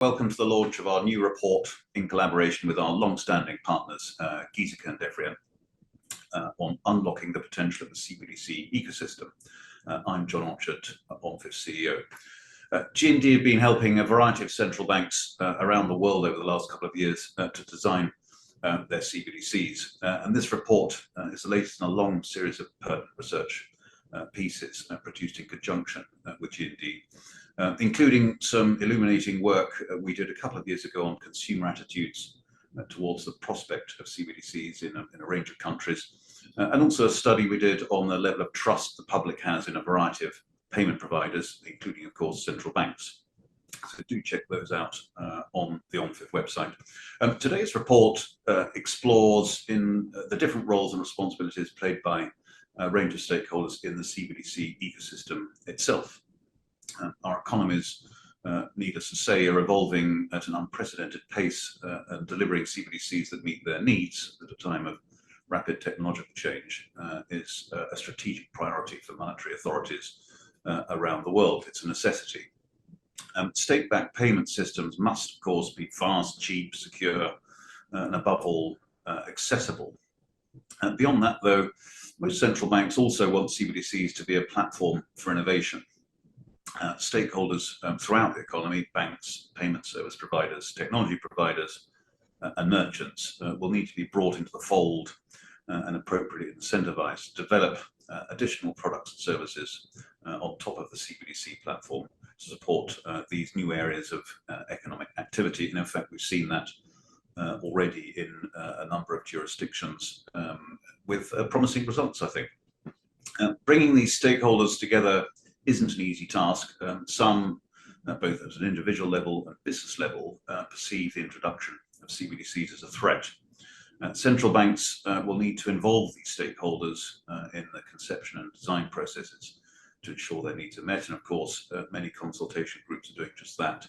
Welcome to the launch of our new report in collaboration with our long-standing partners, Giesecke+Devrient, on unlocking the potential of the CBDC ecosystem. I'm John Orchard, OMFIF CEO. G&D have been helping a variety of central banks around the world over the last couple of years to design their CBDCs. And this report is the latest in a long series of pertinent research pieces produced in conjunction with G&D. Including some illuminating work we did a couple of years ago on consumer attitudes towards the prospect of CBDCs in a range of countries, and also a study we did on the level of trust the public has in a variety of payment providers, including, of course, central banks. So do check those out on the OMFIF website. Today's report explores in the different roles and responsibilities played by a range of stakeholders in the CBDC ecosystem itself. Our economies, needless to say, are evolving at an unprecedented pace and delivering CBDCs that meet their needs at a time of rapid technological change is a strategic priority for monetary authorities around the world. It's a necessity. State-backed payment systems must, of course, be fast, cheap, secure, and above all, accessible. Beyond that, though, most central banks also want CBDCs to be a platform for innovation. Stakeholders throughout the economy, banks, payment service providers, technology providers, and merchants will need to be brought into the fold and appropriately incentivized to develop additional products and services on top of the CBDC platform to support these new areas of economic activity. And in fact, we've seen that already in a number of jurisdictions with promising results, I think. Bringing these stakeholders together isn't an easy task. Some, both at an individual level and business level, perceive the introduction of CBDCs as a threat. Central banks will need to involve these stakeholders in the conception and design processes to ensure their needs are met. And of course, many consultation groups are doing just that.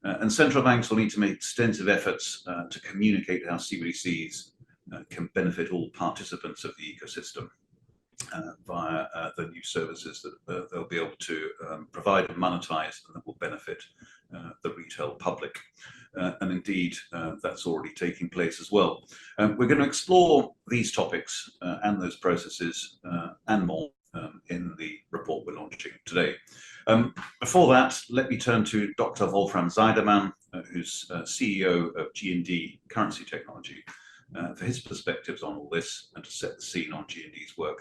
And central banks will need to make extensive efforts to communicate how CBDCs can benefit all participants of the ecosystem. Via the new services that they'll be able to provide and monetize, and that will benefit the retail public. And indeed, that's already taking place as well. We're going to explore these topics and those processes and more in the report we're launching today. Before that, let me turn to Dr. Wolfram Seidemann, who's CEO of G&D Currency Technology, for his perspectives on all this and to set the scene on G&D's work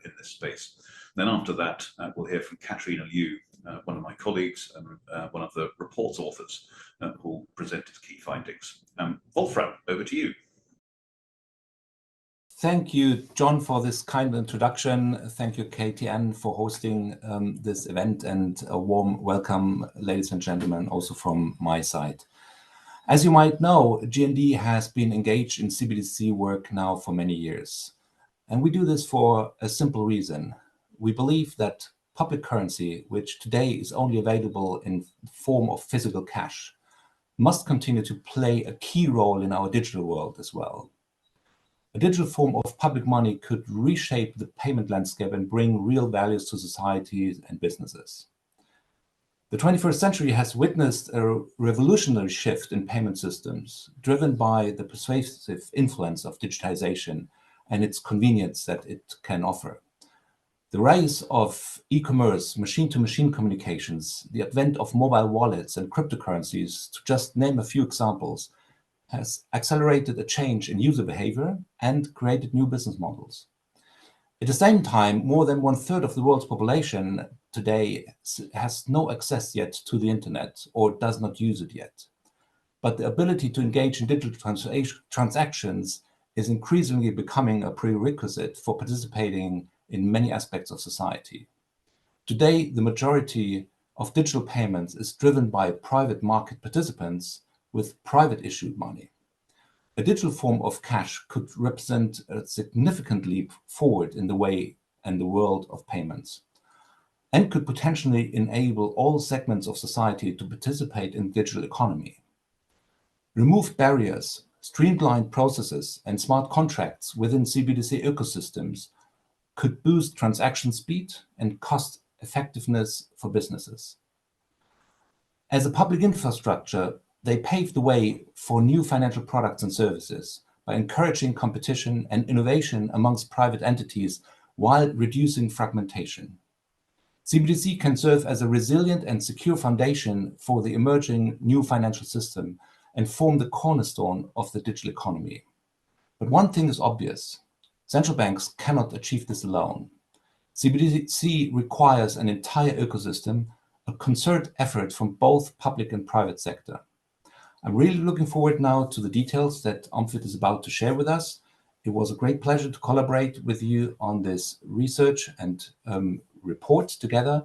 in this space. Then after that, we'll hear from Katrina Liu, one of my colleagues and one of the report's authors, who will present his key findings. Wolfram, over to you. Thank you, John, for this kind introduction. Thank you, KTN, for hosting this event, and a warm welcome, ladies and gentlemen, also from my side. As you might know, G&D has been engaged in CBDC work now for many years. And we do this for a simple reason. We believe that public currency, which today is only available in the form of physical cash, must continue to play a key role in our digital world as well. A digital form of public money could reshape the payment landscape and bring real values to societies and businesses. The 21st century has witnessed a revolutionary shift in payment systems, driven by the persuasive influence of digitization and its convenience that it can offer. The rise of e-commerce, machine-to-machine communications, the advent of mobile wallets and cryptocurrencies, to just name a few examples, has accelerated a change in user behavior and created new business models. At the same time, more than 1/3 of the world's population today has no access yet to the internet or does not use it yet. But the ability to engage in digital transactions is increasingly becoming a prerequisite for participating in many aspects of society. Today, the majority of digital payments is driven by private market participants with private issued money. A digital form of cash could represent a significant leap forward in the way and the world of payments, and could potentially enable all segments of society to participate in the digital economy. Removed barriers, streamlined processes, and smart contracts within CBDC ecosystems could boost transaction speed and cost effectiveness for businesses. As a public infrastructure, they pave the way for new financial products and services by encouraging competition and innovation amongst private entities while reducing fragmentation. CBDC can serve as a resilient and secure foundation for the emerging new financial system and form the cornerstone of the digital economy. But one thing is obvious: central banks cannot achieve this alone. CBDC requires an entire ecosystem, a concerted effort from both public and private sector. I'm really looking forward now to the details that OMFIF is about to share with us. It was a great pleasure to collaborate with you on this research and report together.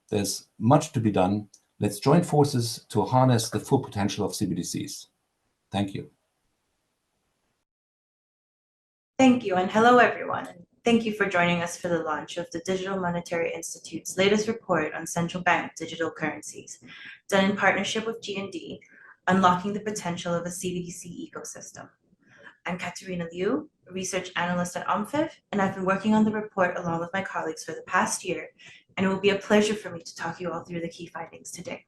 There's much to be done. Let's join forces to harness the full potential of CBDCs. Thank you. Thank you, and hello everyone. Thank you for joining us for the launch of the Digital Monetary Institute's latest report on central bank digital currencies, done in partnership with G&D, Unlocking the Potential of a CBDC Ecosystem. I'm Katerina Liu, a research analyst at OMFIF, and I've been working on the report along with my colleagues for the past year, and it will be a pleasure for me to talk you all through the key findings today.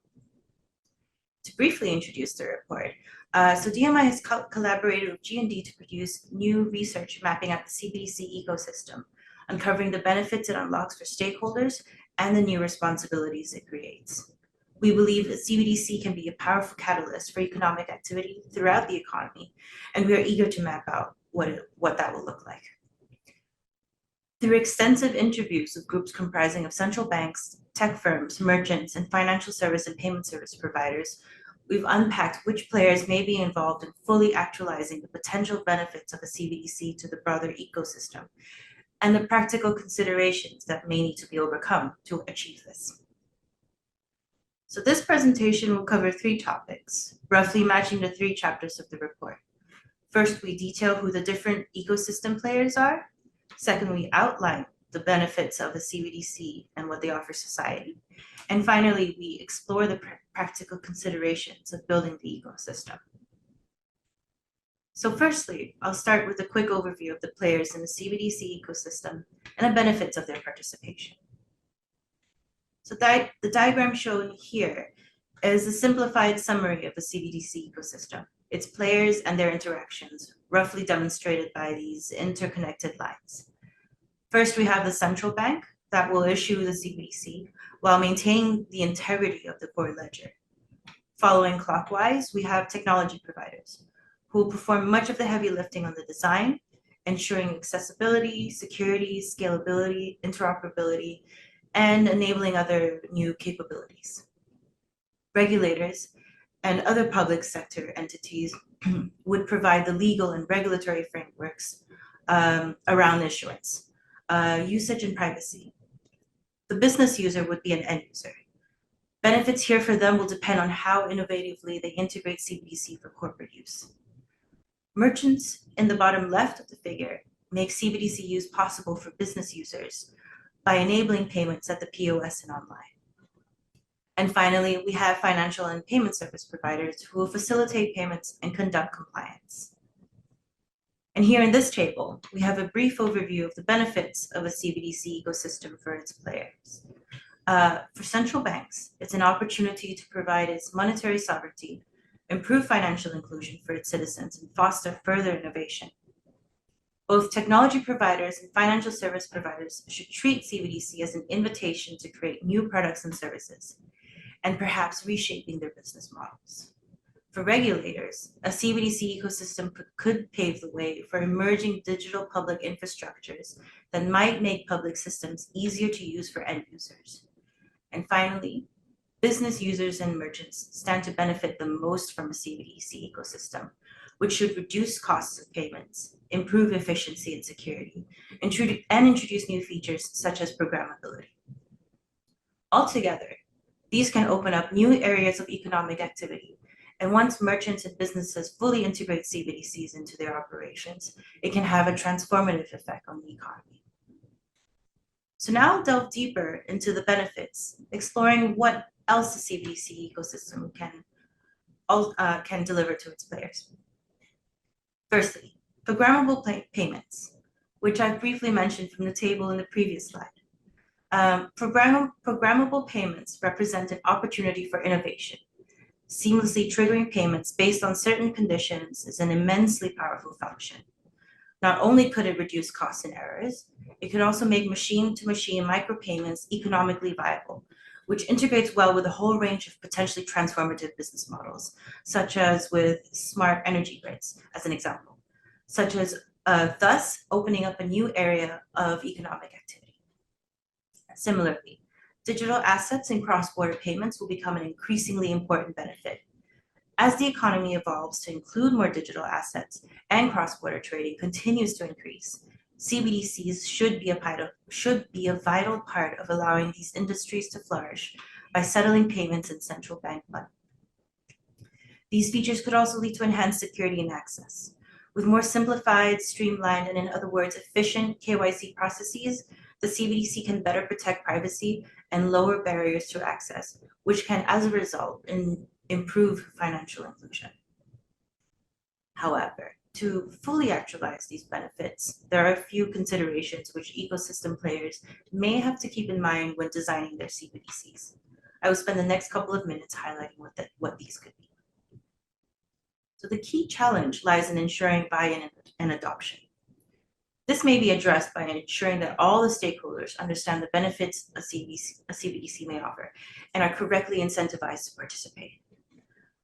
To briefly introduce the report, so DMI has collaborated with G&D to produce new research mapping out the CBDC ecosystem, uncovering the benefits it unlocks for stakeholders and the new responsibilities it creates. We believe that CBDC can be a powerful catalyst for economic activity throughout the economy, and we are eager to map out what that will look like. Through extensive interviews with groups comprising of central banks, tech firms, merchants, and financial service and payment service providers, we've unpacked which players may be involved in fully actualizing the potential benefits of a CBDC to the broader ecosystem, and the practical considerations that may need to be overcome to achieve this. So this presentation will cover 3 topics, roughly matching the 3 chapters of the report. First, we detail who the different ecosystem players are. Second, we outline the benefits of a CBDC and what they offer society. And finally, we explore the practical considerations of building the ecosystem. So firstly, I'll start with a quick overview of the players in the CBDC ecosystem and the benefits of their participation. So the diagram shown here is a simplified summary of the CBDC ecosystem, its players and their interactions, roughly demonstrated by these interconnected lines. First, we have the central bank that will issue the CBDC while maintaining the integrity of the core ledger. Following clockwise, we have technology providers who will perform much of the heavy lifting on the design, ensuring accessibility, security, scalability, interoperability, and enabling other new capabilities. Regulators and other public sector entities would provide the legal and regulatory frameworks around issuance, usage, and privacy. The business user would be an end user. Benefits here for them will depend on how innovatively they integrate CBDC for corporate use. Merchants in the bottom left of the figure make CBDC use possible for business users by enabling payments at the POS and online. And finally, we have financial and payment service providers who will facilitate payments and conduct compliance. And here in this table, we have a brief overview of the benefits of a CBDC ecosystem for its players. For central banks, it's an opportunity to provide its monetary sovereignty, improve financial inclusion for its citizens, and foster further innovation. Both technology providers and financial service providers should treat CBDC as an invitation to create new products and services, and perhaps reshaping their business models. For regulators, a CBDC ecosystem could pave the way for emerging digital public infrastructures that might make public systems easier to use for end users. And finally, business users and merchants stand to benefit the most from a CBDC ecosystem, which should reduce costs of payments, improve efficiency and security, and introduce new features such as programmability. Altogether, these can open up new areas of economic activity, and once merchants and businesses fully integrate CBDCs into their operations, it can have a transformative effect on the economy. So now I'll delve deeper into the benefits, exploring what else the CBDC ecosystem can deliver to its players. Firstly, programmable payments, which I briefly mentioned from the table in the previous slide. Programmable payments represent an opportunity for innovation. seamlessly triggering payments based on certain conditions is an immensely powerful function. Not only could it reduce costs and errors, it could also make machine-to-machine micropayments economically viable, which integrates well with a whole range of potentially transformative business models, such as with smart energy grids, as an example, such as thus opening up a new area of economic activity. Similarly, digital assets and cross-border payments will become an increasingly important benefit. As the economy evolves to include more digital assets and cross-border trading continues to increase, CBDCs should be a vital part of allowing these industries to flourish by settling payments in central bank money. These features could also lead to enhanced security and access. With more simplified, streamlined, and in other words, efficient KYC processes, the CBDC can better protect privacy and lower barriers to access, which can, as a result, improve financial inclusion. However, to fully actualize these benefits, there are a few considerations which ecosystem players may have to keep in mind when designing their CBDCs. I will spend the next couple of minutes highlighting what these could be. So the key challenge lies in ensuring buy-in and adoption. This may be addressed by ensuring that all the stakeholders understand the benefits a CBDC may offer and are correctly incentivized to participate.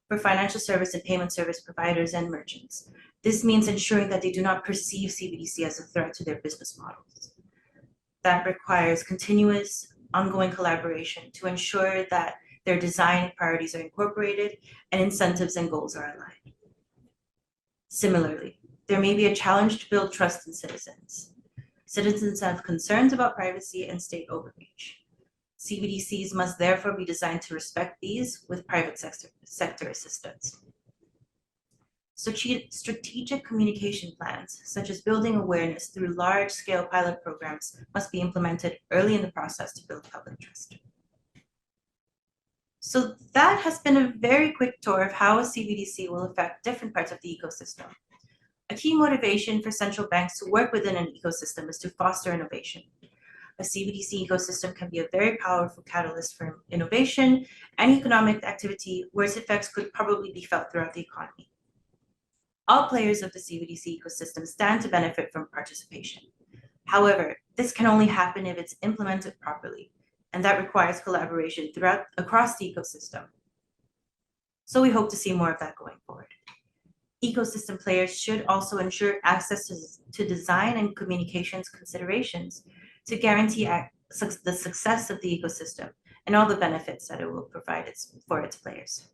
For financial service and payment service providers and merchants, this means ensuring that they do not perceive CBDC as a threat to their business models. That requires continuous, ongoing collaboration to ensure that their design priorities are incorporated and incentives and goals are aligned. Similarly, there may be a challenge to build trust in citizens. Citizens have concerns about privacy and state overreach. CBDCs must therefore be designed to respect these with private sector assistance. So strategic communication plans, such as building awareness through large-scale pilot programs, must be implemented early in the process to build public trust. So that has been a very quick tour of how a CBDC will affect different parts of the ecosystem. A key motivation for central banks to work within an ecosystem is to foster innovation. A CBDC ecosystem can be a very powerful catalyst for innovation and economic activity where its effects could probably be felt throughout the economy. All players of the CBDC ecosystem stand to benefit from participation. However, this can only happen if it's implemented properly, and that requires collaboration across the ecosystem. So we hope to see more of that going forward. Ecosystem players should also ensure access to design and communications considerations to guarantee the success of the ecosystem and all the benefits that it will provide for its players.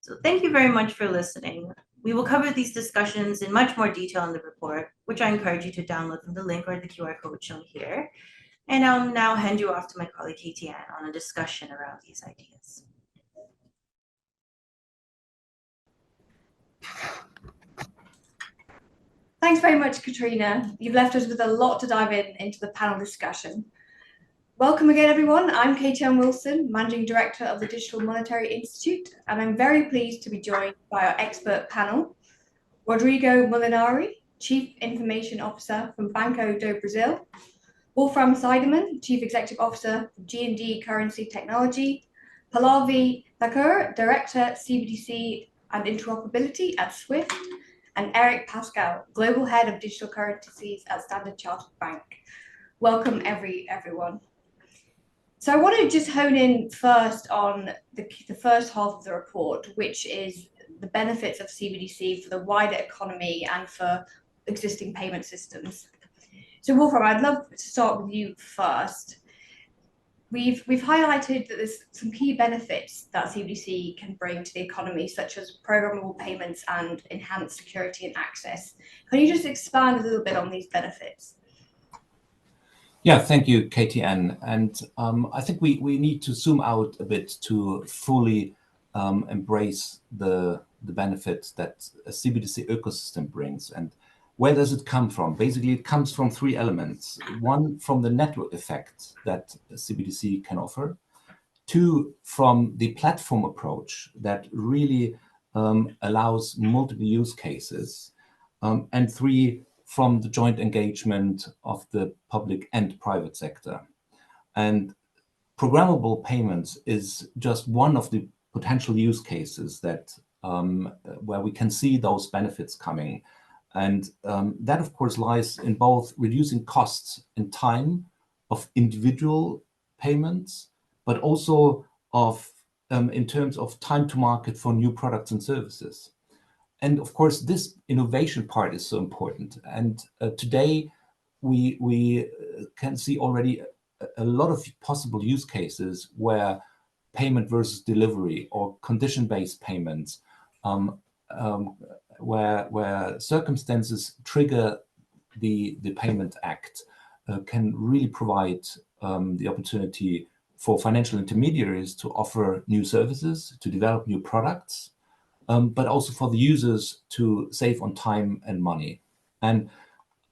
So thank you very much for listening. We will cover these discussions in much more detail in the report, which I encourage you to download from the link or the QR code shown here. And I'll now hand you off to my colleague Katie Ann on a discussion around these ideas. Thanks very much, Katrina. You've left us with a lot to dive into the panel discussion. Welcome again, everyone. I'm Katie Ann Wilson, Managing Director of the Digital Monetary Institute, and I'm very pleased to be joined by our expert panel, Rodrigo Molinari, Chief Information Officer from Banco do Brasil, Wolfram Seidemann, Chief Executive Officer from G&D Currency Technology, Pallavi Thakur, Director, CBDC and Interoperability at SWIFT, and Eric Pascal, Global Head of Digital Currencies at Standard Chartered Bank. Welcome, everyone. So I want to just hone in first on the first half of the report, which is the benefits of CBDC for the wider economy and for existing payment systems. So Wolfram, I'd love to start with you first. We've highlighted that there's some key benefits that CBDC can bring to the economy, such as programmable payments and enhanced security and access. Can you just expand a little bit on these benefits? Yeah, thank you, Katie Ann. And I think we need to zoom out a bit to fully embrace the benefits that a CBDC ecosystem brings. And where does it come from? Basically, it comes from three elements. One, from the network effect that CBDC can offer. Two, from the platform approach that really allows multiple use cases. And three, from the joint engagement of the public and private sector. And programmable payments is just one of the potential use cases that where we can see those benefits coming. And that, of course, lies in both reducing costs and time of individual payments, but also of in terms of time to market for new products and services. And of course, this innovation part is so important. And today, we can see already a lot of possible use cases where payment versus delivery or condition-based payments, where circumstances trigger the payment act, can really provide the opportunity for financial intermediaries to offer new services, to develop new products, but also for the users to save on time and money. And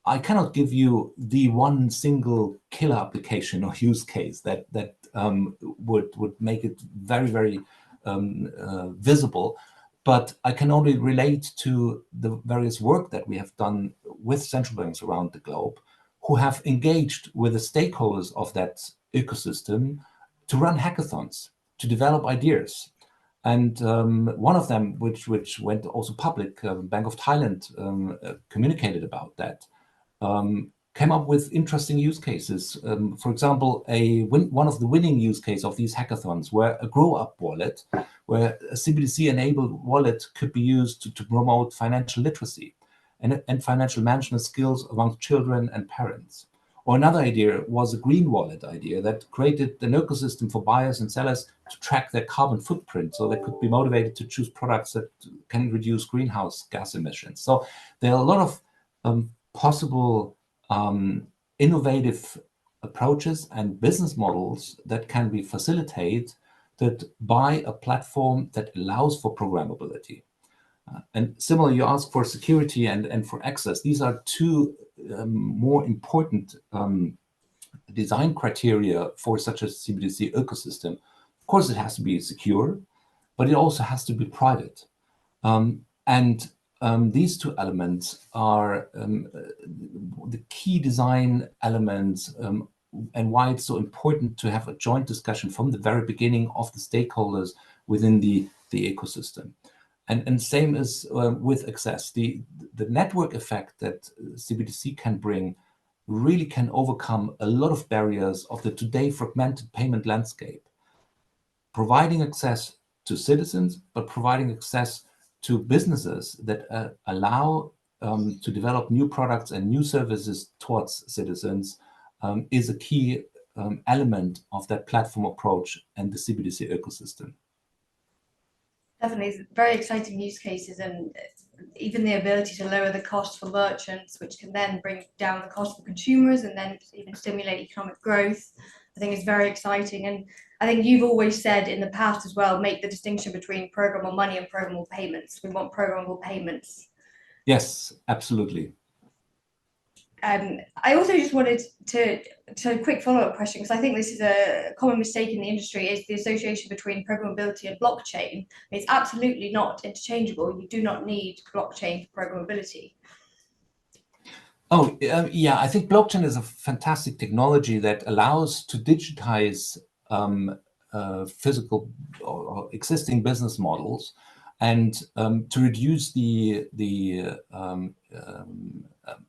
I cannot give you the one single killer application or use case that would make it very, very visible. But I can only relate to the various work that we have done with central banks around the globe, who have engaged with the stakeholders of that ecosystem to run hackathons, to develop ideas. And one of them, which went also public, Bank of Thailand communicated about that, came up with interesting use cases. For example, one of the winning use case of these hackathons were a grow-up wallet, where a CBDC-enabled wallet could be used to promote financial literacy and financial management skills among children and parents. Or another idea was a green wallet idea that created an ecosystem for buyers and sellers to track their carbon footprint, so they could be motivated to choose products that can reduce greenhouse gas emissions. So there are a lot of possible innovative approaches and business models that can be facilitated by a platform that allows for programmability. And similarly, you ask for security and for access. These are two more important design criteria for such a CBDC ecosystem. Of course, it has to be secure, but it also has to be private. And these two elements are the key design elements, and why it's so important to have a joint discussion from the very beginning of the stakeholders within the ecosystem. And same as with access. The network effect that CBDC can bring really can overcome a lot of barriers of the today fragmented payment landscape, providing access to citizens, but providing access to businesses that allow to develop new products and new services towards citizens is a key element of that platform approach and the CBDC ecosystem. Definitely very exciting use cases, and even the ability to lower the cost for merchants, which can then bring down the cost for consumers and then even stimulate economic growth, I think is very exciting. And I think you've always said in the past as well, make the distinction between programmable money and programmable payments. We want programmable payments. Yes, absolutely. I also just wanted to a quick follow-up question, because I think this is a common mistake in the industry, is the association between programmability and blockchain. It's absolutely not interchangeable. You do not need blockchain for programmability. Oh, yeah, I think blockchain is a fantastic technology that allows to digitize physical or existing business models and to reduce the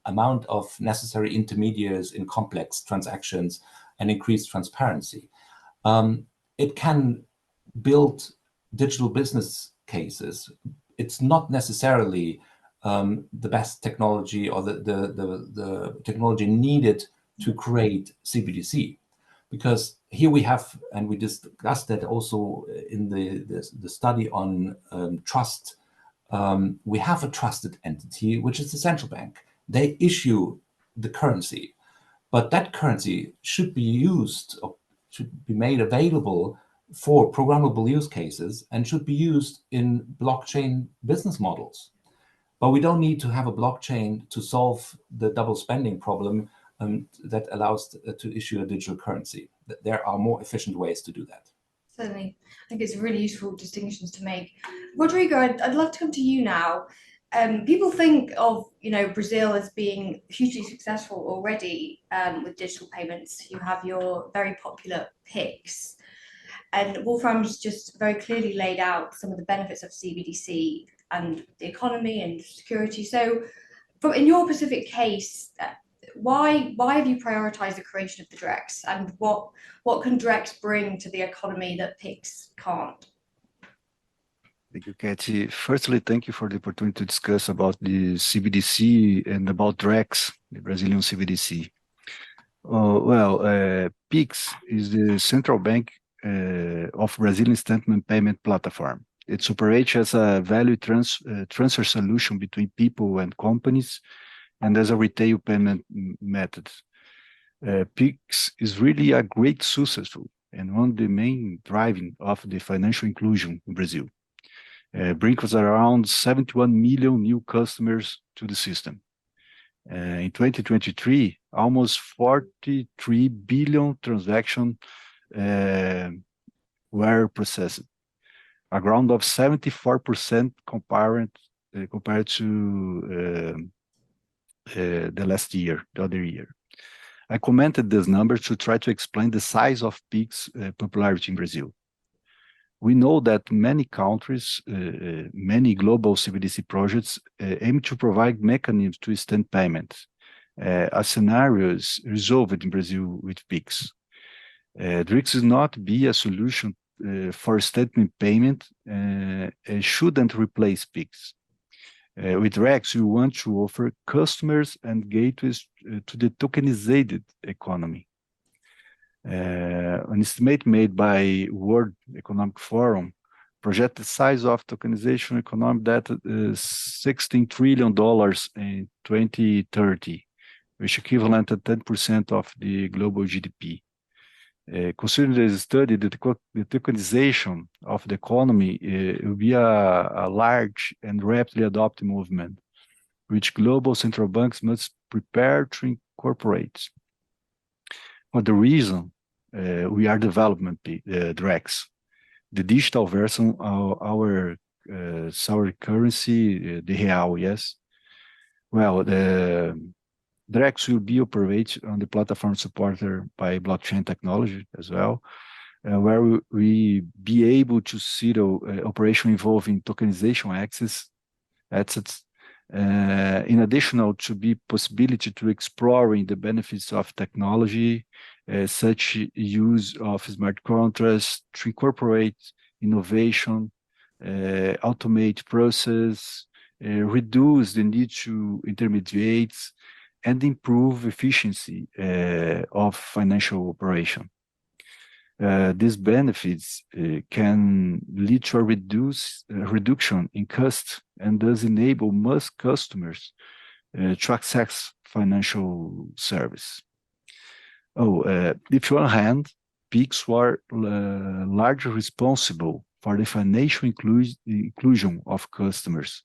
amount of necessary intermediaries in complex transactions and increase transparency. It can build digital business cases. It's not necessarily the best technology or the technology needed to create CBDC, because here we have, and we discussed that also in the study on trust. We have a trusted entity, which is the central bank. They issue the currency, but that currency should be used or should be made available for programmable use cases and should be used in blockchain business models. But we don't need to have a blockchain to solve the double spending problem that allows to issue a digital currency. There are more efficient ways to do that. Certainly. I think it's really useful distinctions to make. Rodrigo, I'd love to come to you now. People think of Brazil as being hugely successful already with digital payments. You have your very popular Pix. And Wolfram's just very clearly laid out some of the benefits of CBDC and the economy and security. So in your specific case, why have you prioritized the creation of the DREX, and what can DREX bring to the economy that PIX can't? Thank you, Katie. Firstly, thank you for the opportunity to discuss about the CBDC and about DREX, the Brazilian CBDC. PIX is the central bank of Brazilian statement payment platform. It operates as a value transfer solution between people and companies, and as a retail payment method. PIX is really a great success and one of the main driving of the financial inclusion in Brazil. Brings around 71 million new customers to the system. In 2023, almost 43 billion transactions were processed, a growth of 74% compared to the last year, the other year. I commented this number to try to explain the size of PIX popularity in Brazil. We know that many countries, many global CBDC projects aim to provide mechanisms to instant payments. A scenario is resolved in Brazil with PIX. DREX is not be a solution for statement payment. It shouldn't replace PIX. With DREX, we want to offer customers and gateways to the tokenized economy. An estimate made by World Economic Forum project the size of tokenization economy that is $16 trillion in 2030, which equivalent to 10% of the global GDP. Considering the study, the tokenization of the economy will be a large and rapidly adopted movement, which global central banks must prepare to incorporate. For the reason, we are developing DREX, the digital version of our currency, the real, yes? Well, the DREX will be operated on the platform supported by blockchain technology as well, where we be able to see the operation involving tokenization assets, in addition to be possibility to exploring the benefits of technology, such use of smart contracts to incorporate innovation, automate process, reduce the need to intermediates, and improve efficiency of financial operation. These benefits can lead to a reduction in cost and thus enable most customers to access financial service. If on one hand, PIX were largely responsible for the financial inclusion of customers.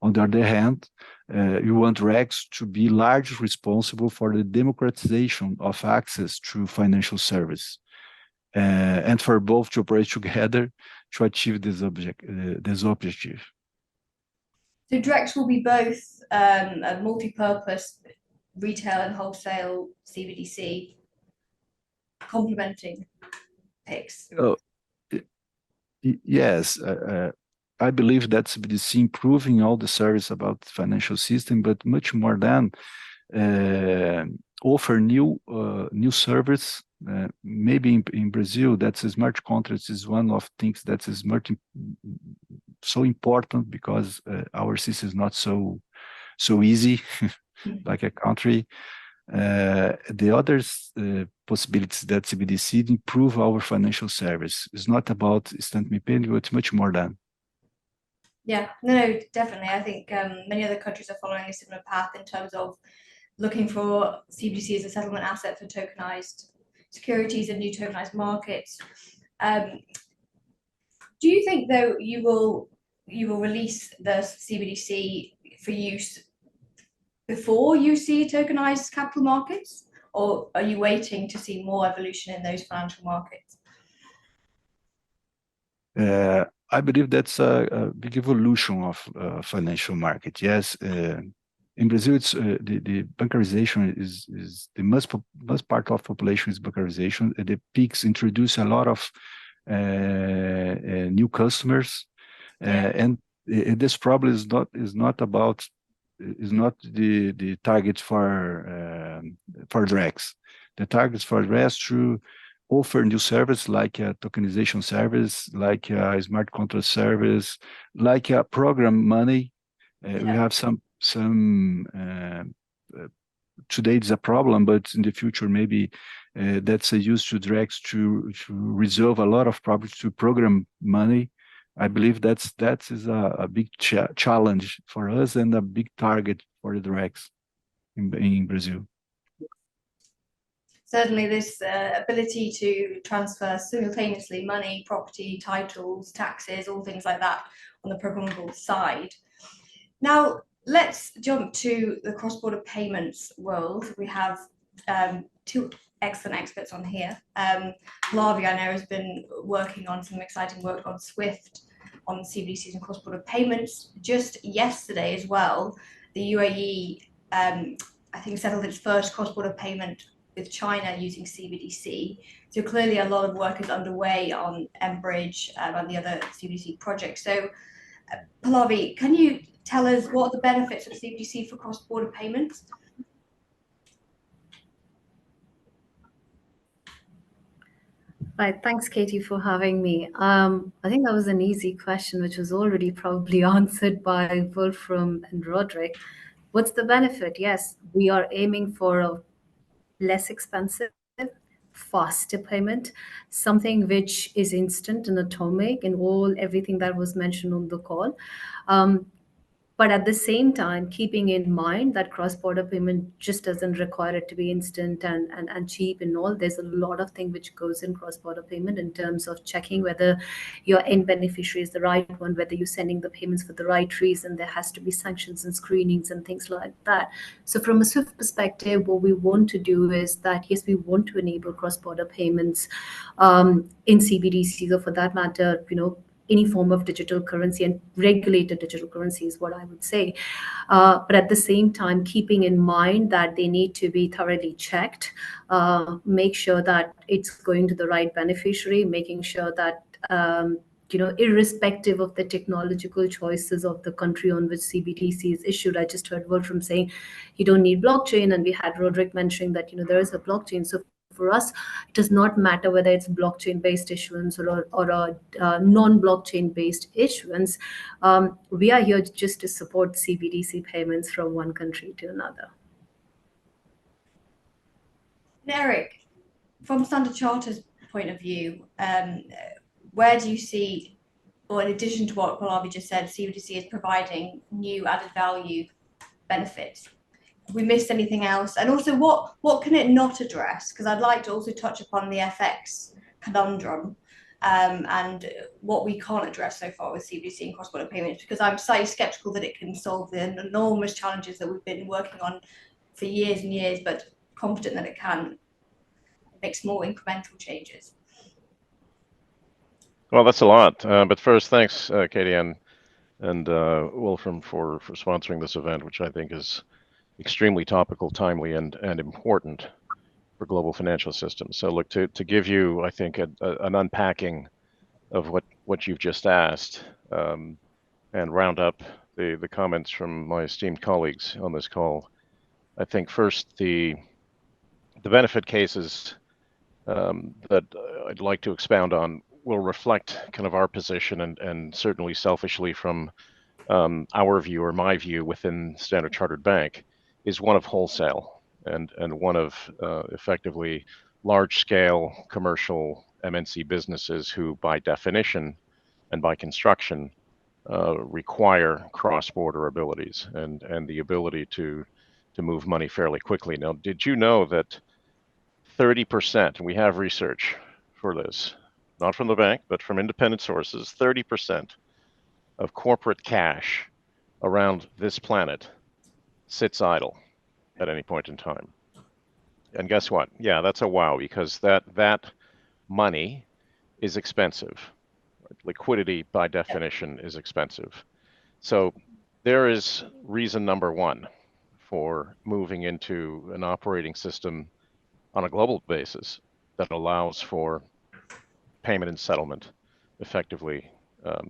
On the other hand, you want DREX to be largely responsible for the democratization of access to financial service, and for both to operate together to achieve this objective. So DREX will be both a multi-purpose retail and wholesale CBDC complementing PIX. Yes, I believe that CBDC improving all the service about the financial system, but much more than offer new service. Maybe in Brazil, that smart contracts is one of things that is so important because our system is not so easy like a country. The other possibilities that CBDC improve our financial service is not about instant payment, but much more than. Yeah, no, definitely. I think many other countries are following a similar path in terms of looking for CBDC as a settlement asset for tokenized securities and new tokenized markets. Do you think, though, you will release the CBDC for use before you see tokenized capital markets, or are you waiting to see more evolution in those financial markets? I believe that's a big evolution of financial market. Yes, in Brazil, it's the bancarization is the most part of population is bancarization. The PIX introduce a lot of new customers, and this problem is not about the target for Drex. The targets for Drex to offer new service like a tokenization service, like a smart contract service, like a program money. We have some today it's a problem, but in the future maybe that's a use to Drex to resolve a lot of problems to program money. I believe that is a big challenge for us and a big target for the Drex in Brazil. Certainly, this ability to transfer simultaneously money, property, titles, taxes, all things like that on the programmable side. Now, let's jump to the cross-border payments world. We have two excellent experts on here. Pallavi, I know, has been working on some exciting work on SWIFT, on CBDCs and cross-border payments. Just yesterday as well, the UAE, I think, settled its first cross-border payment with China using CBDC. So clearly a lot of work is underway on mBridge and the other CBDC projects. So Pallavi, can you tell us what are the benefits of CBDC for cross-border payments? Right, thanks, Katie, for having me. I think that was an easy question, which was already probably answered by Wolfram and Roderick. What's the benefit? Yes, we are aiming for a less expensive, faster payment, something which is instant and atomic in everything that was mentioned on the call. But at the same time, keeping in mind that cross-border payment just doesn't require it to be instant and cheap and all. There's a lot of thing which goes in cross-border payment in terms of checking whether your end beneficiary is the right one, whether you're sending the payments for the right reason. There has to be sanctions and screenings and things like that. So from a SWIFT perspective, what we want to do is that, yes, we want to enable cross-border payments in CBDCs, or for that matter, any form of digital currency, and regulated digital currency is what I would say. But at the same time, keeping in mind that they need to be thoroughly checked, make sure that it's going to the right beneficiary, making sure that irrespective of the technological choices of the country on which CBDC is issued. I just heard Wolfram saying you don't need blockchain, and we had Roderick mentioning that there is a blockchain. So for us, it does not matter whether it's blockchain-based issuance or a non-blockchain-based issuance. We are here just to support CBDC payments from one country to another. Eric, from Standard Charter's point of view, where do you see, or in addition to what Pallavi just said, CBDC is providing new added value benefits? Have we missed anything else? And also, what can it not address? Because I'd like to also touch upon the FX conundrum and what we can't address so far with CBDC and cross-border payments, because I'm slightly skeptical that it can solve the enormous challenges that we've been working on for years and years, but confident that it can make small incremental changes. Well, that's a lot. But first, thanks, Katie and Wolfram for sponsoring this event, which I think is extremely topical, timely, and important for global financial systems. So look, to give you, I think, an unpacking of what you've just asked, and round up the comments from my esteemed colleagues on this call. I think first the benefit cases that I'd like to expound on will reflect kind of our position and certainly selfishly from our view, or my view, within Standard Chartered Bank, is one of wholesale and one of effectively large-scale commercial MNC businesses who, by definition and by construction, require cross-border abilities and the ability to move money fairly quickly. Now, did you know that 30%, and we have research for this, not from the bank, but from independent sources, 30% of corporate cash around this planet sits idle at any point in time? And guess what? Yeah, that's a wow, because that money is expensive. Liquidity, by definition, is expensive. So there is reason number one for moving into an operating system on a global basis that allows for payment and settlement effectively.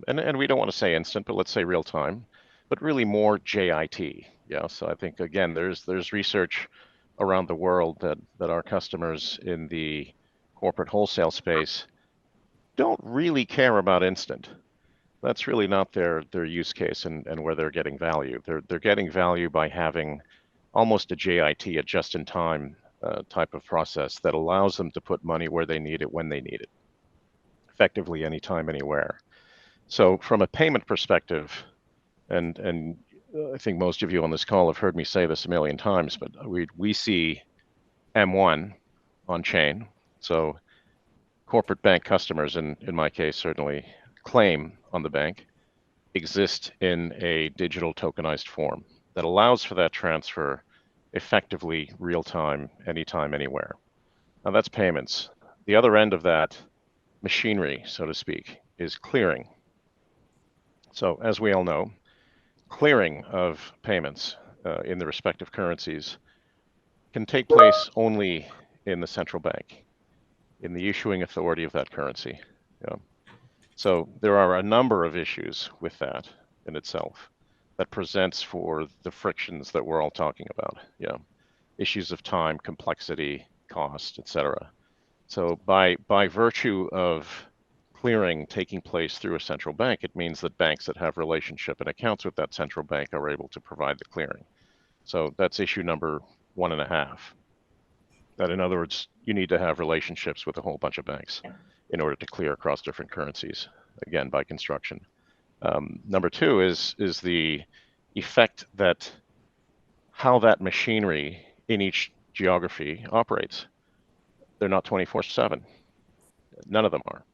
And we don't want to say instant, but let's say real time, but really more JIT. Yeah. So I think, again, there's research around the world that our customers in the corporate wholesale space don't really care about instant. That's really not their use case and where they're getting value. They're getting value by having almost a JIT, a just-in-time type of process that allows them to put money where they need it when they need it, effectively anytime, anywhere. So from a payment perspective, and I think most of you on this call have heard me say this a million times, but we see M1 on chain. So corporate bank customers, in my case, certainly claim on the bank, exist in a digital tokenized form that allows for that transfer effectively real time, anytime, anywhere. Now that's payments. The other end of that machinery, so to speak, is clearing. So as we all know, clearing of payments in the respective currencies can take place only in the central bank, in the issuing authority of that currency. Yeah. So there are a number of issues with that in itself that presents for the frictions that we're all talking about. Yeah. Issues of time, complexity, cost, etc. So by virtue of clearing taking place through a central bank, it means that banks that have relationship and accounts with that central bank are able to provide the clearing. So that's issue number 1.5. That, in other words, you need to have relationships with a whole bunch of banks in order to clear across different currencies, again, by construction. Number 2 is the effect that how that machinery in each geography operates. They're not 24/7. None of them are.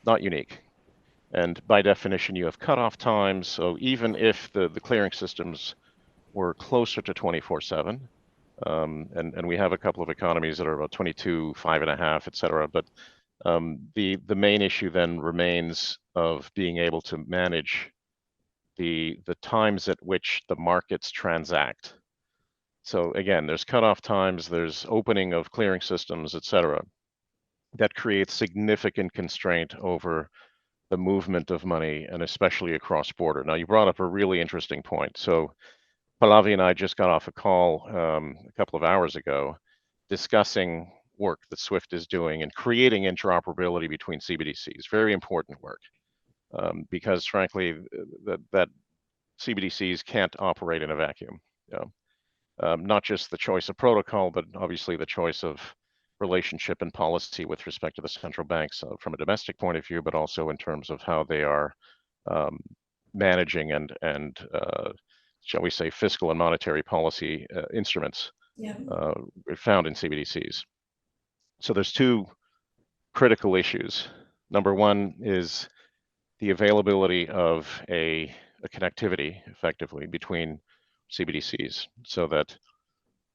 Not unique. And by definition, you have cutoff times. So even if the clearing systems were closer to 24/7, and we have a couple of economies that are about 22, 5.5, et cetera, but the main issue then remains of being able to manage the times at which the markets transact. So again, there's cutoff times, there's opening of clearing systems, et cetera. That creates significant constraint over the movement of money, and especially across border. Now, you brought up a really interesting point. So Pallavi and I just got off a call a couple of hours ago discussing work that SWIFT is doing and creating interoperability between CBDCs. Very important work because, frankly, that CBDCs can't operate in a vacuum. You know? Not just the choice of protocol, but obviously the choice of relationship and policy with respect to the central banks from a domestic point of view, but also in terms of how they are managing and shall we say, fiscal and monetary policy instruments found in CBDCs. So there's 2 critical issues. Number 1 is the availability of a connectivity, effectively, between CBDCs so that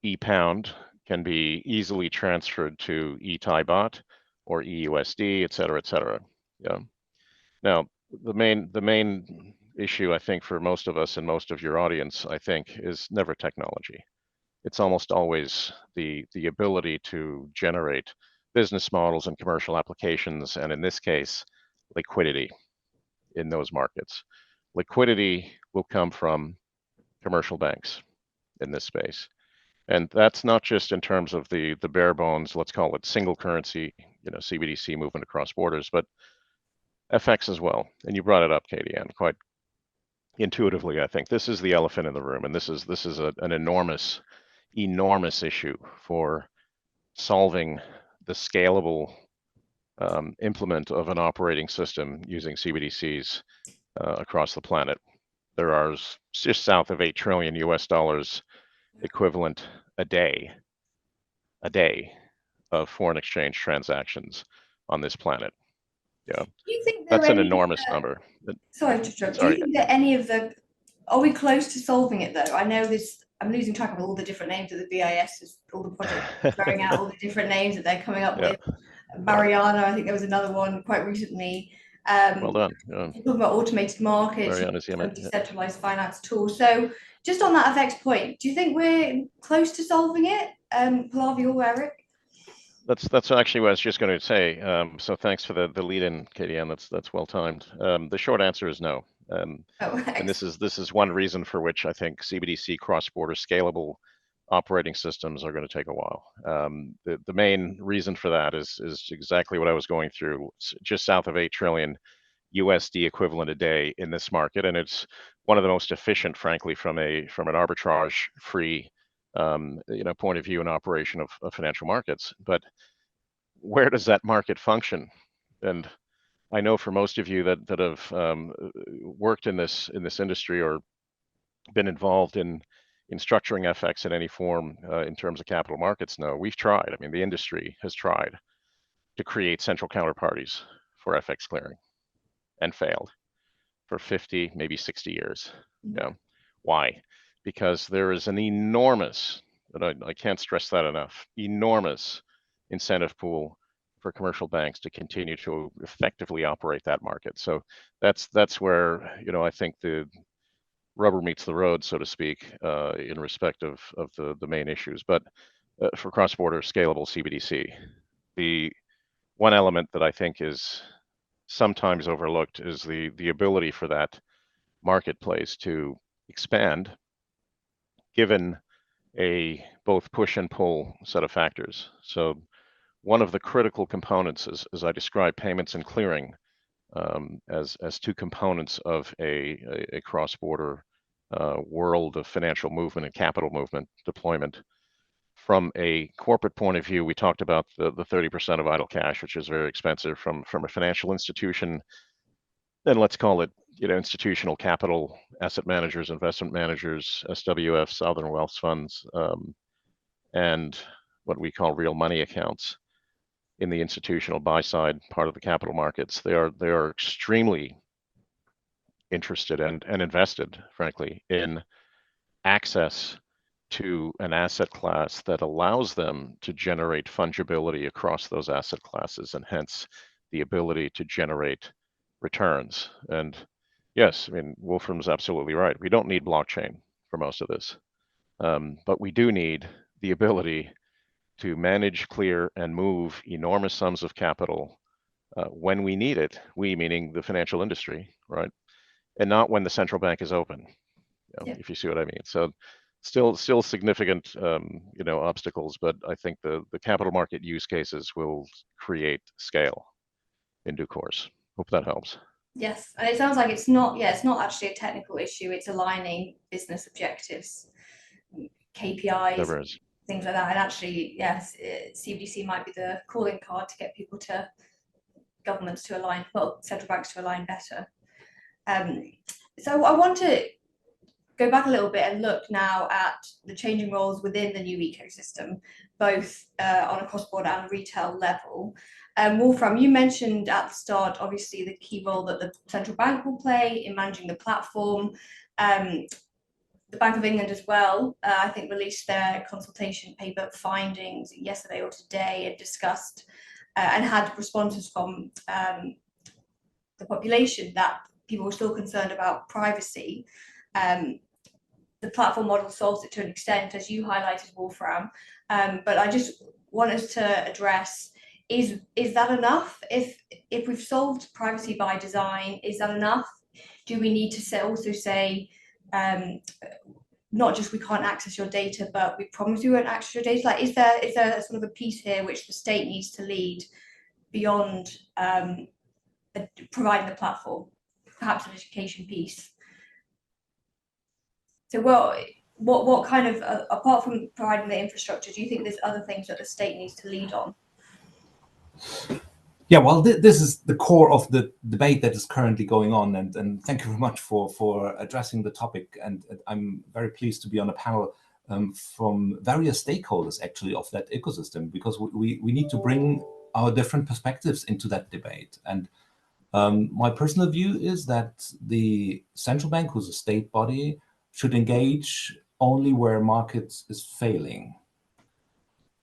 e-pound can be easily transferred to e-Thai baht or EUSD, et cetera, et cetera. Yeah. Now, the main issue, I think, for most of us and most of your audience, I think, is never technology. It's almost always the ability to generate business models and commercial applications, and in this case, liquidity in those markets. Liquidity will come from commercial banks in this space. And that's not just in terms of the bare bones, let's call it single currency, CBDC movement across borders, but FX as well. And you brought it up, Katie Ann, quite intuitively. I think this is the elephant in the room, and this is an enormous issue for solving the scalable implement of an operating system using CBDCs across the planet. There are just south of $8 trillion equivalent a day of foreign exchange transactions on this planet. Yeah, do you think that's an enormous number. Sorry to interrupt. Do you think that are we close to solving it though? I know I'm losing track of all the different names of the BIS, all the projects throwing out all the different names that they're coming up with. Mariana, I think there was another one quite recently. Well done. Yeah. Talking about automated markets, decentralized finance tools. So just on that FX point, do you think we're close to solving it, Pallavi or Eric? That's actually what I was just going to say. So thanks for the lead-in, Katie-Ann. That's well timed. The short answer is no. And this is one reason for which I think CBDC cross-border scalable operating systems are going to take a while. The main reason for that is exactly what I was going through. It's just south of 8 trillion USD equivalent a day in this market, and it's one of the most efficient, frankly, from an arbitrage-free point of view and operation of financial markets. But where does that market function? And I know for most of you that have worked in this industry or been involved in structuring FX in any form in terms of capital markets, no, we've tried. I mean, the industry has tried to create central counterparties for FX clearing and failed for 50, maybe 60 years. Yeah. Why? Because there is an enormous, and I can't stress that enough, enormous incentive pool for commercial banks to continue to effectively operate that market. So that's where I think the rubber meets the road, so to speak, in respect of the main issues. But for cross-border scalable CBDC, the one element that I think is sometimes overlooked is the ability for that marketplace to expand given a both push and pull set of factors. So one of the critical components is, as I described, payments and clearing as two components of a cross-border world of financial movement and capital movement deployment. From a corporate point of view, we talked about the 30% of idle cash, which is very expensive from a financial institution, and let's call it institutional capital, asset managers, investment managers, SWFs, sovereign wealth funds, and what we call real money accounts in the institutional buy side part of the capital markets. They are extremely interested and invested, frankly, in access to an asset class that allows them to generate fungibility across those asset classes, and hence the ability to generate returns. And yes, I mean, Wolfram's absolutely right. We don't need blockchain for most of this, but we do need the ability to manage, clear, and move enormous sums of capital when we need it. We meaning the financial industry, right? And not when the central bank is open. If you see what I mean. So still significant obstacles, but I think the capital market use cases will create scale in due course. Hope that helps. Yes, and it sounds like it's not actually a technical issue. It's aligning business objectives, KPIs, things like that. And actually, yes, CBDC might be the calling card to get people governments to align, central banks to align better. So I want to go back a little bit and look now at the changing roles within the new ecosystem, both on a cross-border and retail level. Wolfram, you mentioned at the start, obviously, the key role that the central bank will play in managing the platform. The Bank of England as well, I think, released their consultation paper findings yesterday or today and discussed and had responses from the population that people were still concerned about privacy. The platform model solves it to an extent, as you highlighted, Wolfram. But I just want us to address, is that enough? If we've solved privacy by design, is that enough? Do we need to also say, not just we can't access your data, but we promise you won't access your data? Like, is there sort of a piece here which the state needs to lead beyond providing the platform, perhaps an education piece? So what kind of, apart from providing the infrastructure, do you think there's other things that the state needs to lead on? Yeah, well, this is the core of the debate that is currently going on, and thank you very much for addressing the topic. And I'm very pleased to be on a panel from various stakeholders, actually, of that ecosystem, because we need to bring our different perspectives into that debate. And my personal view is that the central bank, who's a state body, should engage only where markets is failing.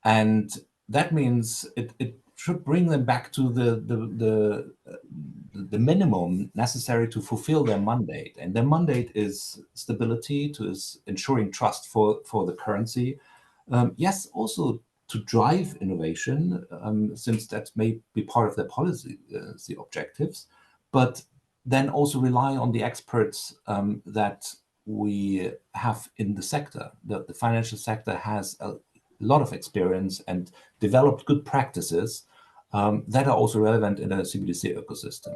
And that means it should bring them back to the minimum necessary to fulfill their mandate. And their mandate is stability, is ensuring trust for the currency. Yes, also to drive innovation, since that may be part of their policy objectives, but then also rely on the experts that we have in the sector. The financial sector has a lot of experience and developed good practices that are also relevant in a CBDC ecosystem.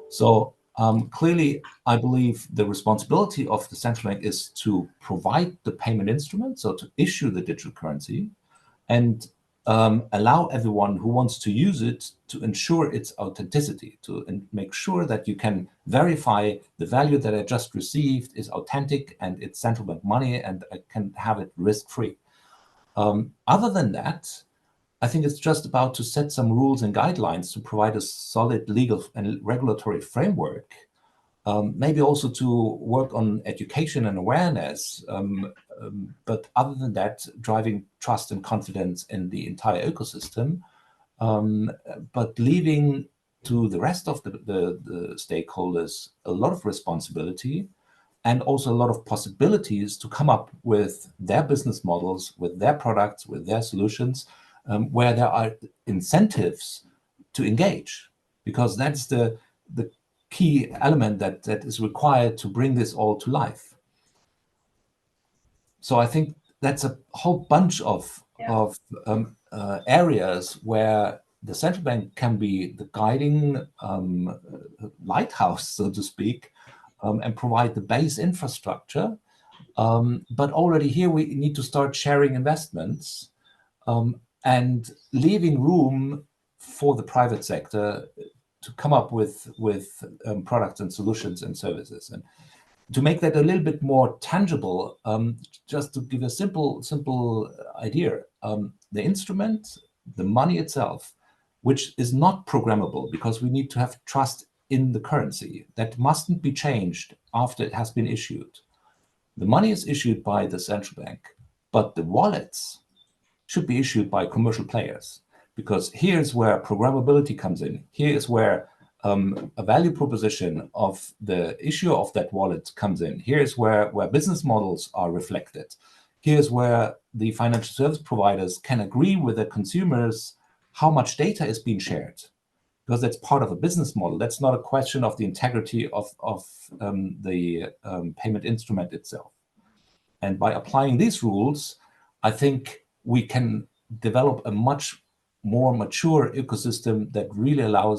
So clearly, I believe the responsibility of the central bank is to provide the payment instrument, so to issue the digital currency, and allow everyone who wants to use it to ensure its authenticity, to make sure that you can verify the value that I just received is authentic and it's central bank money and I can have it risk-free. Other than that, I think it's just about to set some rules and guidelines to provide a solid legal and regulatory framework, maybe also to work on education and awareness, but other than that, driving trust and confidence in the entire ecosystem, but leaving to the rest of the stakeholders a lot of responsibility and also a lot of possibilities to come up with their business models, with their products, with their solutions, where there are incentives to engage, because that's the key element that is required to bring this all to life. So I think that's a whole bunch of areas where the central bank can be the guiding lighthouse, so to speak, and provide the base infrastructure. But already here we need to start sharing investments and leaving room for the private sector to come up with products and solutions and services. And to make that a little bit more tangible, just to give a simple idea, the instrument, the money itself, which is not programmable because we need to have trust in the currency, that mustn't be changed after it has been issued. The money is issued by the central bank, but the wallets should be issued by commercial players, because here's where programmability comes in. Here is where a value proposition of the issuer of that wallet comes in. Here's where business models are reflected. Here's where the financial service providers can agree with their consumers how much data is being shared, because that's part of a business model. That's not a question of the integrity of the payment instrument itself. And by applying these rules, I think we can develop a much more mature ecosystem that really allows